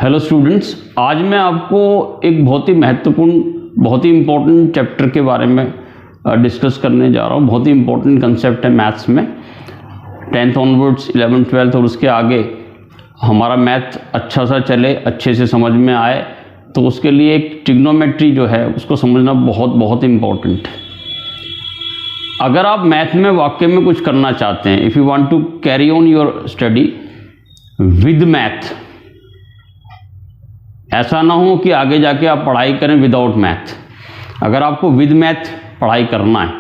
Hello students, आज मैं आपको एक बहुत ही महत्वपूर्ण, बहुत ही इम्पोर्टेंट चैप्टर के बारे में डिस्कस करने जा रहा हूँ। बहुत ही इम्पोर्टेंट कंसेप्ट है मैथ्स में। 10th ऑनवर्ड्स, 11th 12th और उसके आगे हमारा मैथ अच्छा सा चले, अच्छे से समझ में आए, तो उसके लिए एक ट्रिग्नोमेट्री जो है उसको समझना बहुत बहुत इम्पोर्टेंट है। अगर आप मैथ में वाकई में कुछ करना चाहते हैं, if you want to carry on your study with math, ऐसा ना हो कि आगे जाके आप पढ़ाई करें विदाउट मैथ। अगर आपको विद मैथ पढ़ाई करना है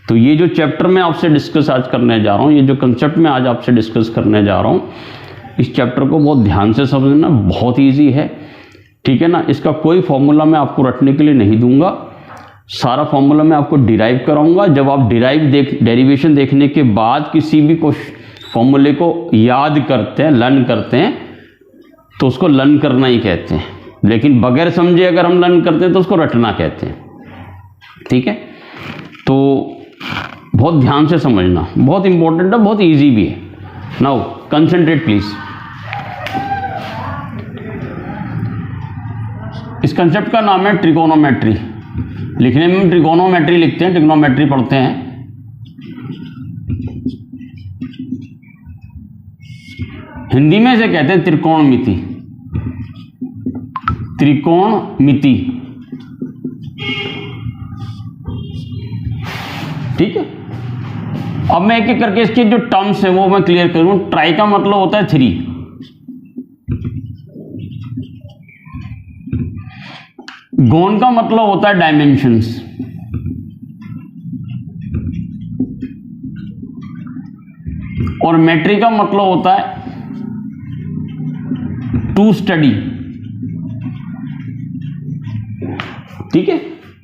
तो ये जो चैप्टर मैं आपसे डिस्कस आज करने जा रहा हूँ, ये जो कंसेप्ट मैं आज आपसे डिस्कस करने जा रहा हूँ, इस चैप्टर को बहुत ध्यान से समझना। बहुत ईजी है, ठीक है ना। इसका कोई फॉर्मूला मैं आपको रटने के लिए नहीं दूंगा, सारा फॉर्मूला मैं आपको डिराइव कराऊंगा। जब आप डेरिवेशन देखने के बाद किसी भी फॉर्मूले को याद करते हैं, लर्न करते हैं, तो उसको लर्न करना ही कहते हैं। लेकिन बगैर समझे अगर हम लर्न करते हैं तो उसको रटना कहते हैं, ठीक है। तो बहुत ध्यान से समझना, बहुत इंपॉर्टेंट है, बहुत इजी भी है। Now concentrate please. इस कंसेप्ट का नाम है ट्रिगोनोमेट्री। लिखने में ट्रिगोनोमेट्री लिखते हैं, ट्रिग्नोमेट्री पढ़ते हैं। हिंदी में इसे कहते हैं त्रिकोणमिति। त्रिकोणमिति, ठीक है। अब मैं एक एक करके इसके जो टर्म्स हैं वो मैं क्लियर करूं। ट्राई का मतलब होता है 3, गोन का मतलब होता है डायमेंशंस, और मेट्री का मतलब होता है टू स्टडी, ठीक है।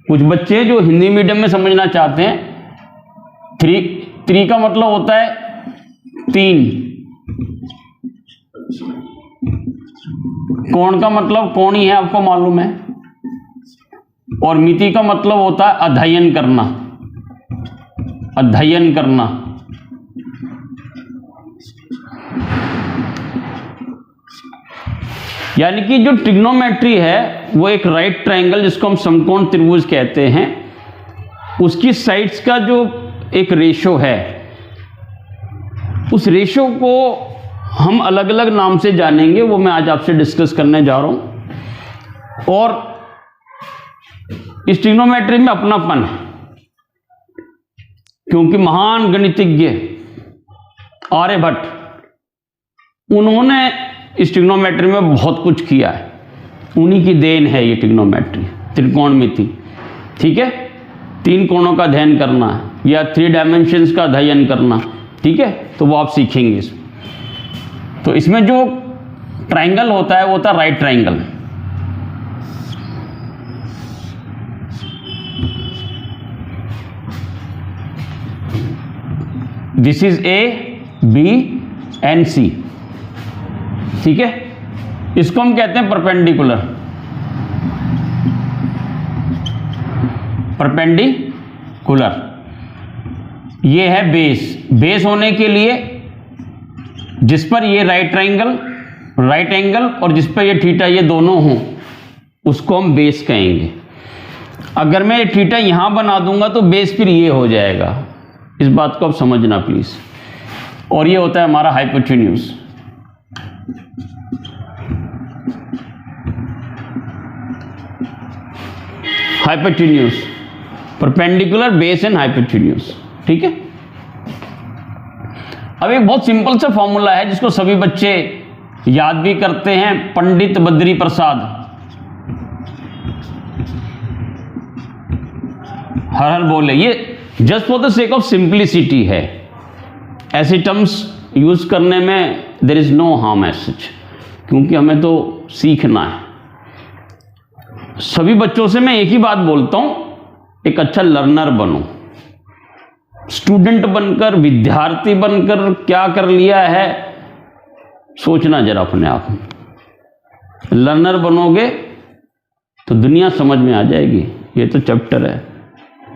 कुछ बच्चे जो हिंदी मीडियम में समझना चाहते हैं, थ्री का मतलब होता है 3, कोण का मतलब कोण ही है, आपको मालूम है, और मिति का मतलब होता है अध्ययन करना, अध्ययन करना। यानी कि जो ट्रिग्नोमेट्री है वो एक राइट ट्रायंगल, जिसको हम समकोण त्रिभुज कहते हैं, उसकी साइड्स का जो एक रेशो है, उस रेशो को हम अलग अलग नाम से जानेंगे, वो मैं आज आपसे डिस्कस करने जा रहा हूं। और इस ट्रिग्नोमेट्री में अपनापन है, क्योंकि महान गणितज्ञ आर्यभट्ट, उन्होंने इस ट्रिग्नोमेट्री में बहुत कुछ किया है। उन्हीं की देन है ये ट्रिग्नोमेट्री, त्रिकोणमिति, ठीक है। 3 कोणों का अध्ययन करना है या 3 डायमेंशंस का अध्ययन करना, ठीक है, तो वो आप सीखेंगे इसमें। तो इसमें जो ट्रायंगल होता है वो होता है right triangle. This is A, B and C, ठीक है। इसको हम कहते हैं परपेंडिकुलर, परपेंडिकुलर। ये है बेस। बेस होने के लिए जिस पर ये राइट एंगल और जिस पर ये थीटा, ये दोनों हों, उसको हम बेस कहेंगे। अगर मैं थीटा यहां बना दूंगा तो बेस फिर ये हो जाएगा। इस बात को आप समझना प्लीज। और ये होता है हमारा hypotenuse. Hypotenuse, perpendicular, base and hypotenuse, ठीक है। अब एक बहुत सिंपल सा फॉर्मूला है जिसको सभी बच्चे याद भी करते हैं। पंडित बद्री प्रसाद हर हर बोले। ये just for the sake of simplicity है। ऐसे टर्म्स यूज करने में there is no harm as such, क्योंकि हमें तो सीखना है। सभी बच्चों से मैं एक ही बात बोलता हूं, एक अच्छा लर्नर बनो। स्टूडेंट बनकर, विद्यार्थी बनकर क्या कर लिया है, सोचना जरा अपने आप में। लर्नर बनोगे तो दुनिया समझ में आ जाएगी। ये तो चैप्टर है,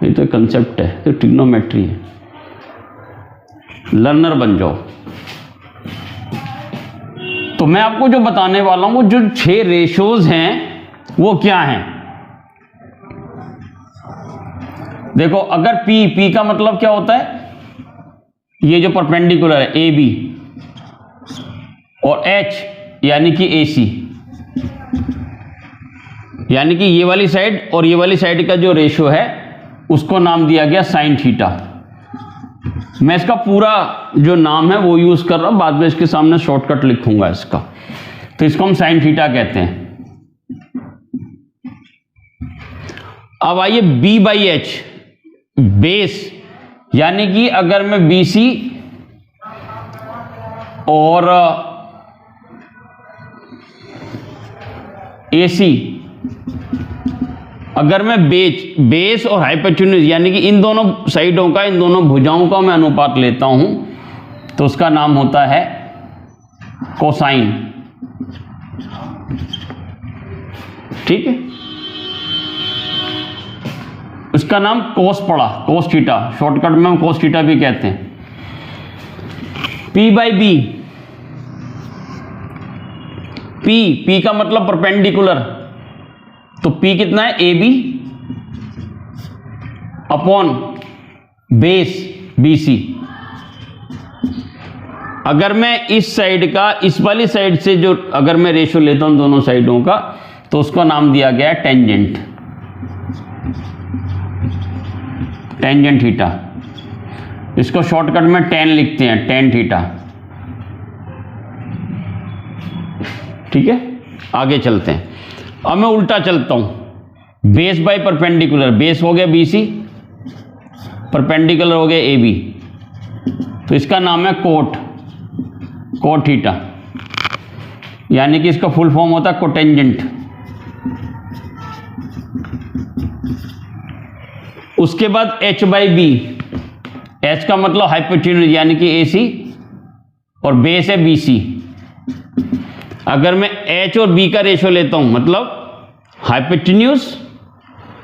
ये तो कंसेप्ट है, ये ट्रिग्नोमेट्री है। लर्नर बन जाओ। तो तो मैं आपको जो बताने वाला हूं वो जो 6 रेशोज हैं वो क्या हैं। देखो, अगर पी का मतलब क्या होता है, ये जो परपेंडिकुलर है ए बी, और एच यानी कि ए सी, यानी कि ये वाली साइड और ये वाली साइड का जो रेशो है उसको नाम दिया गया साइन थीटा। मैं इसका पूरा जो नाम है वो यूज कर रहा हूं, बाद में इसके सामने शॉर्टकट लिखूंगा इसका। तो इसको हम साइन थीटा कहते हैं। अब आइए बी बाई एच, बेस, यानी कि अगर मैं बी सी और ए सी, अगर मैं बेस और हाइपोटेन्यूज यानी कि इन दोनों साइडों का, इन दोनों भुजाओं का मैं अनुपात लेता हूं तो उसका नाम होता है कोसाइन। ठीक है, उसका नाम कोस पड़ा, कोस थीटा, शॉर्टकट में हम कोस थीटा भी कहते हैं। पी बाई बी, पी का मतलब परपेंडिकुलर, तो पी कितना है, A B upon base B C. अगर मैं इस साइड का इस वाली साइड से जो अगर मैं रेशो लेता हूं दोनों साइडों का, तो उसका नाम दिया गया है टेंजेंट, टेंजेंट थीटा। इसको शॉर्टकट में टेन लिखते हैं, टेन थीटा। ठीक है, आगे चलते हैं। अब मैं उल्टा चलता हूं, बेस बाय परपेंडिकुलर, बेस हो गया बी सी, परपेंडिकुलर हो गया ए बी, तो इसका नाम है कोट थीटा, यानी कि इसका फुल फॉर्म होता है कोटेंजेंट। उसके बाद एच बाई बी, एच का मतलब हाइपोटेन्यूज यानी कि ए सी, और बेस है बी सी। अगर मैं एच और बी का रेशो लेता हूं, मतलब हाइपोटेन्यूज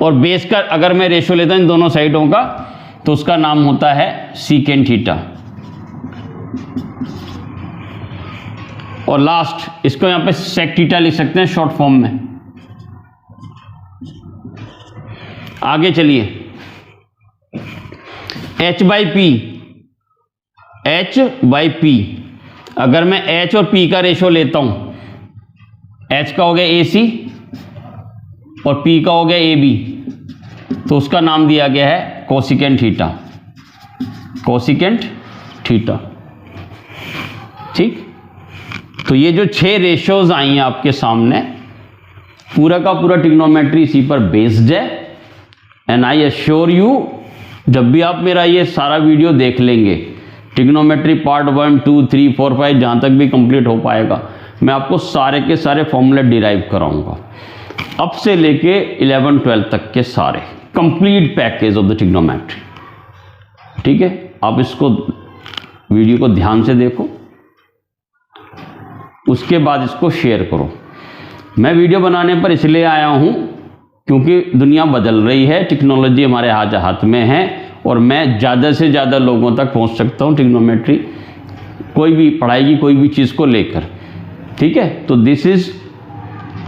और बेस का अगर मैं रेशो लेता हूं इन दोनों साइडों का, तो उसका नाम होता है सीकेंट थीटा। और लास्ट, इसको यहां पे सेक थीटा लिख सकते हैं शॉर्ट फॉर्म में। आगे चलिए, H by P, H by P, अगर मैं एच और पी का रेशो लेता हूं, एच का हो गया ए सी और पी का हो गया ए बी, तो उसका नाम दिया गया है कोसिकेंट थीटा, कोसिकेंट थीटा। ठीक, तो ये जो 6 रेशियोज आई हैं आपके सामने, पूरा का पूरा ट्रिग्नोमेट्री इसी पर बेस्ड है। एंड आई एश्योर यू, जब भी आप मेरा ये सारा वीडियो देख लेंगे, ट्रिग्नोमेट्री पार्ट 1, 2, 3, 4, 5 जहां तक भी कंप्लीट हो पाएगा, मैं आपको सारे के सारे फॉर्मूले डिराइव कराऊंगा, अब से लेके 11, 12 तक के सारे complete package of the trigonometry. ठीक है, आप इसको वीडियो को ध्यान से देखो, उसके बाद इसको शेयर करो। मैं वीडियो बनाने पर इसलिए आया हूं क्योंकि दुनिया बदल रही है, टेक्नोलॉजी हमारे हाथ में है, और मैं ज़्यादा से ज़्यादा लोगों तक पहुंच सकता हूं ट्रिग्नोमेट्री, कोई भी पढ़ाई की कोई भी चीज़ को लेकर। ठीक है, तो this is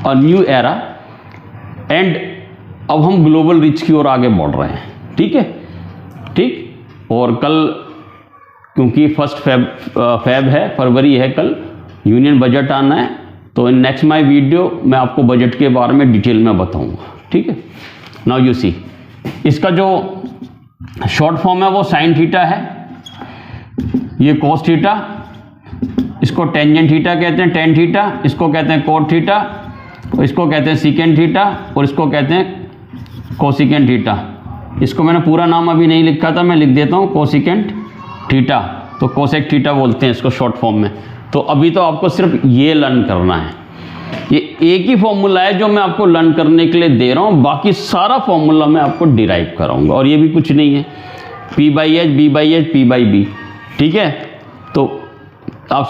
a new era, and अब हम ग्लोबल रिच की ओर आगे बढ़ रहे हैं। ठीक है, ठीक। और कल क्योंकि 1 फेब है, फरवरी है, कल यूनियन बजट आना है, तो इन नेक्स्ट माई वीडियो मैं आपको बजट के बारे में डिटेल में बताऊंगा। ठीक है, नाउ यू सी, इसका जो शॉर्ट फॉर्म है वो साइन थीटा है, ये कोस थीटा, इसको टेंजेंट थीटा कहते हैं, टेन थीटा, इसको कहते हैं कोट थीटा, इसको कहते हैं सीकेंट थीटा, और इसको कहते हैं कोसिकेंट थीटा। इसको मैंने पूरा नाम अभी नहीं लिखा था, मैं लिख देता हूँ कोसिकेंट थीटा, तो कोसेक थीटा बोलते हैं इसको शॉर्ट फॉर्म में। तो अभी तो आपको सिर्फ ये लर्न करना है, ये एक ही फॉर्मूला है जो मैं आपको लर्न करने के लिए दे रहा हूँ, बाकी सारा फॉर्मूला मैं आपको डिराइव कराऊंगा, और ये भी कुछ नहीं है, P/H, B/H, P/B। ठीक है, तो आप